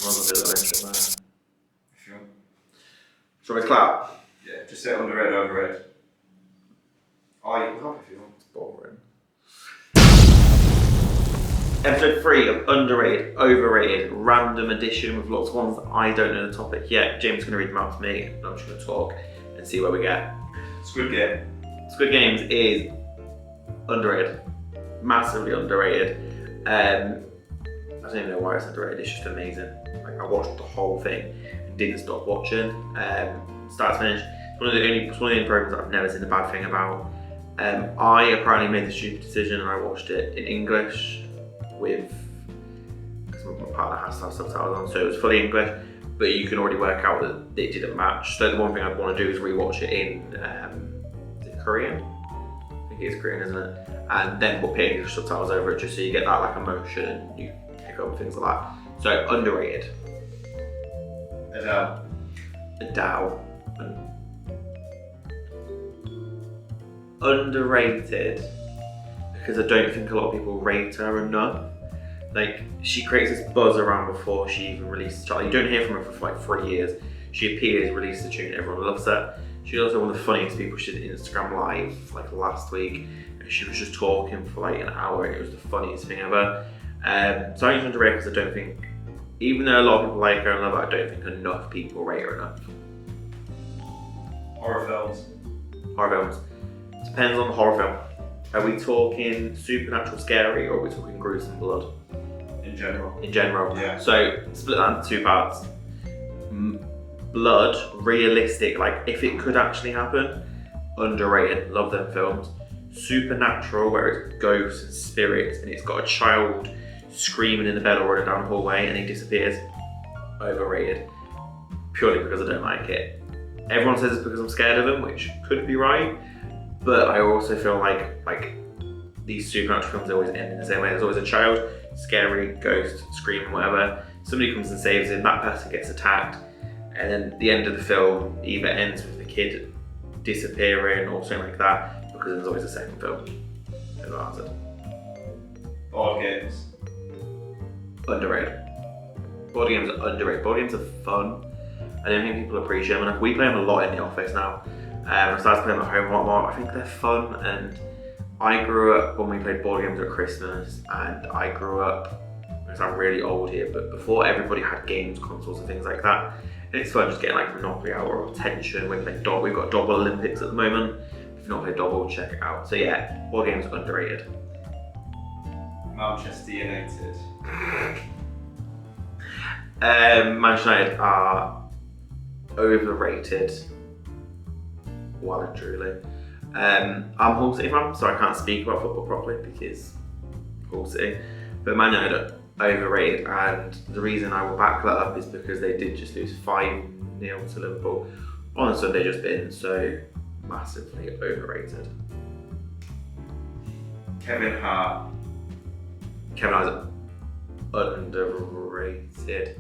I'm gonna do that intro now. Sure. Shall we clap? Yeah, just say underrated, overrated. Oh, you can clap if you want. It's boring. Episode 3 of Underrated, Overrated, random edition with lots of ones that I don't know the topic yet. James is going to read them out to me, and I'm just going to talk and see where we get. Squid Game. Squid Games is underrated. Massively underrated. I don't even know why it's underrated, it's just amazing. Like, I watched the whole thing and didn't stop watching. Start to finish. It's one of the only programs that I've never seen a bad thing about. I apparently made the stupid decision and I watched it in English with, because my partner has to have subtitles on, so it was fully English, but you can already work out that it didn't match. So the one thing I'd want to do is rewatch it in, is it Korean? I think it is Korean, isn't it? And then we'll put English subtitles over it just so you get that like emotion and you pick up things like that. So underrated. Adele. Adele. Underrated because I don't think a lot of people rate her enough. Like, she creates this buzz around before she even releases a child. You don't hear from her for like 3 years. She appears, releases a tune, everyone loves her. She's also one of the funniest people. She did Instagram Live like last week and she was just talking for like an hour and it was the funniest thing ever. So I think she's underrated because I don't think, even though a lot of people like her and love her, I don't think enough people rate her enough. Horror films. Horror films. Depends on the horror film. Are we talking supernatural scary or are we talking gruesome blood? In general. In general. Yeah. So split that into two parts. Blood, realistic, like if it could actually happen, underrated, love them films. Supernatural, where it's ghosts and spirits and it's got a child screaming in the bed or running down the hallway and he disappears, overrated. Purely because I don't like it. Everyone says it's because I'm scared of them, which could be right, but I also feel like these supernatural films always end in the same way. There's always a child, scary, ghost, screaming, whatever. Somebody comes and saves him, that person gets attacked, and then the end of the film either ends with the kid disappearing or something like that, because there's always a second film. That's what I answered. Board games. Underrated. Board games are underrated. Board games are fun. I don't think people appreciate them enough. We play them a lot in the office now. I started playing them at home a lot more. I think they're fun, and I grew up when we played board games at Christmas, and I grew up, because I'm really old here, but before everybody had games, consoles and things like that. And it's fun just getting like Monopoly out or Tension. We've got Double Olympics at the moment. If you've not played Double, check it out. So yeah, board games are underrated. Manchester United. Manchester United are overrated. Well and truly. I'm Hull City fan, so I can't speak about football properly because Hull City. But Man United are overrated, and the reason I will back that up is because they did just lose 5-0 to Liverpool on a Sunday just been, so massively overrated. Kevin Hart. Kevin Hart is underrated.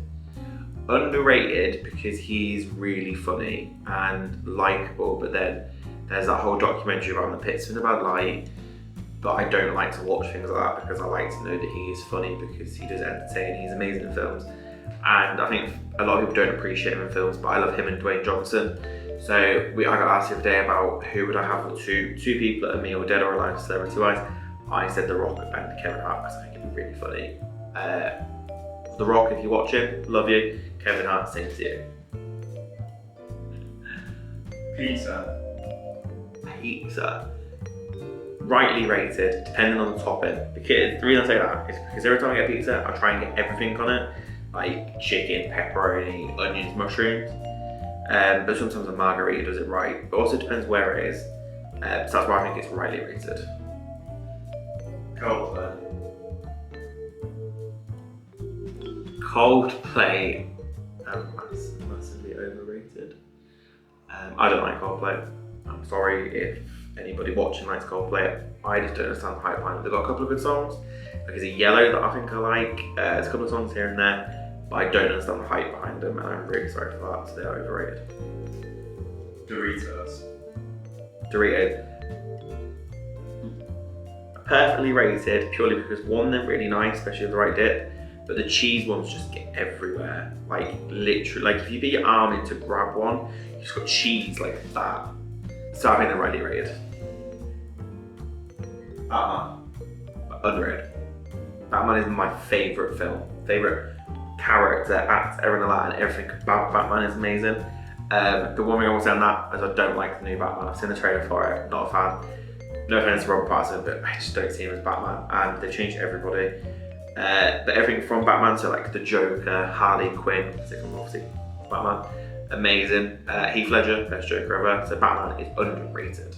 Underrated because he's really funny and likeable, but then there's that whole documentary about him that pits him in a bad light. But I don't like to watch things like that because I like to know that he is funny because he does entertain, he's amazing in films. And I think a lot of people don't appreciate him in films, but I love him and Dwayne Johnson. So I got asked the other day about who would I have with two people that are me or dead or alive celebrity-wise. I said The Rock and Kevin Hart because I think it'd be really funny. The Rock, if you watch him, love you. Kevin Hart, same to you. Pizza. Rightly rated, depending on the topping. Because the reason I say that is because every time I get pizza, I try and get everything on it, like chicken, pepperoni, onions, mushrooms. But sometimes a margarita does it right. But also depends where it is. So that's why I think it's rightly rated. Coldplay, massively overrated. I don't like Coldplay. I'm sorry if anybody watching likes Coldplay. I just don't understand the hype behind it. They've got a couple of good songs. Like Is It Yellow that I think I like. There's a couple of songs here and there, but I don't understand the hype behind them, and I'm really sorry for that. So they're overrated. Doritos. Perfectly rated purely because one, they're really nice, especially with the right dip. but the cheese ones just get everywhere. Like literally, like if you put your arm in to grab one, you just got cheese like that. So I think they're rightly rated. Underrated. Batman is my favourite film. Favourite character, act, everything like that, and everything about Batman is amazing. The one thing I will say on that is I don't like the new Batman. I've seen the trailer for it, not a fan. No offense to Robert Pattinson, but I just don't see him as Batman, and they've changed everybody. But everything from Batman, so like the Joker, Harley Quinn, obviously Batman, amazing. Heath Ledger, best Joker ever. So Batman is underrated.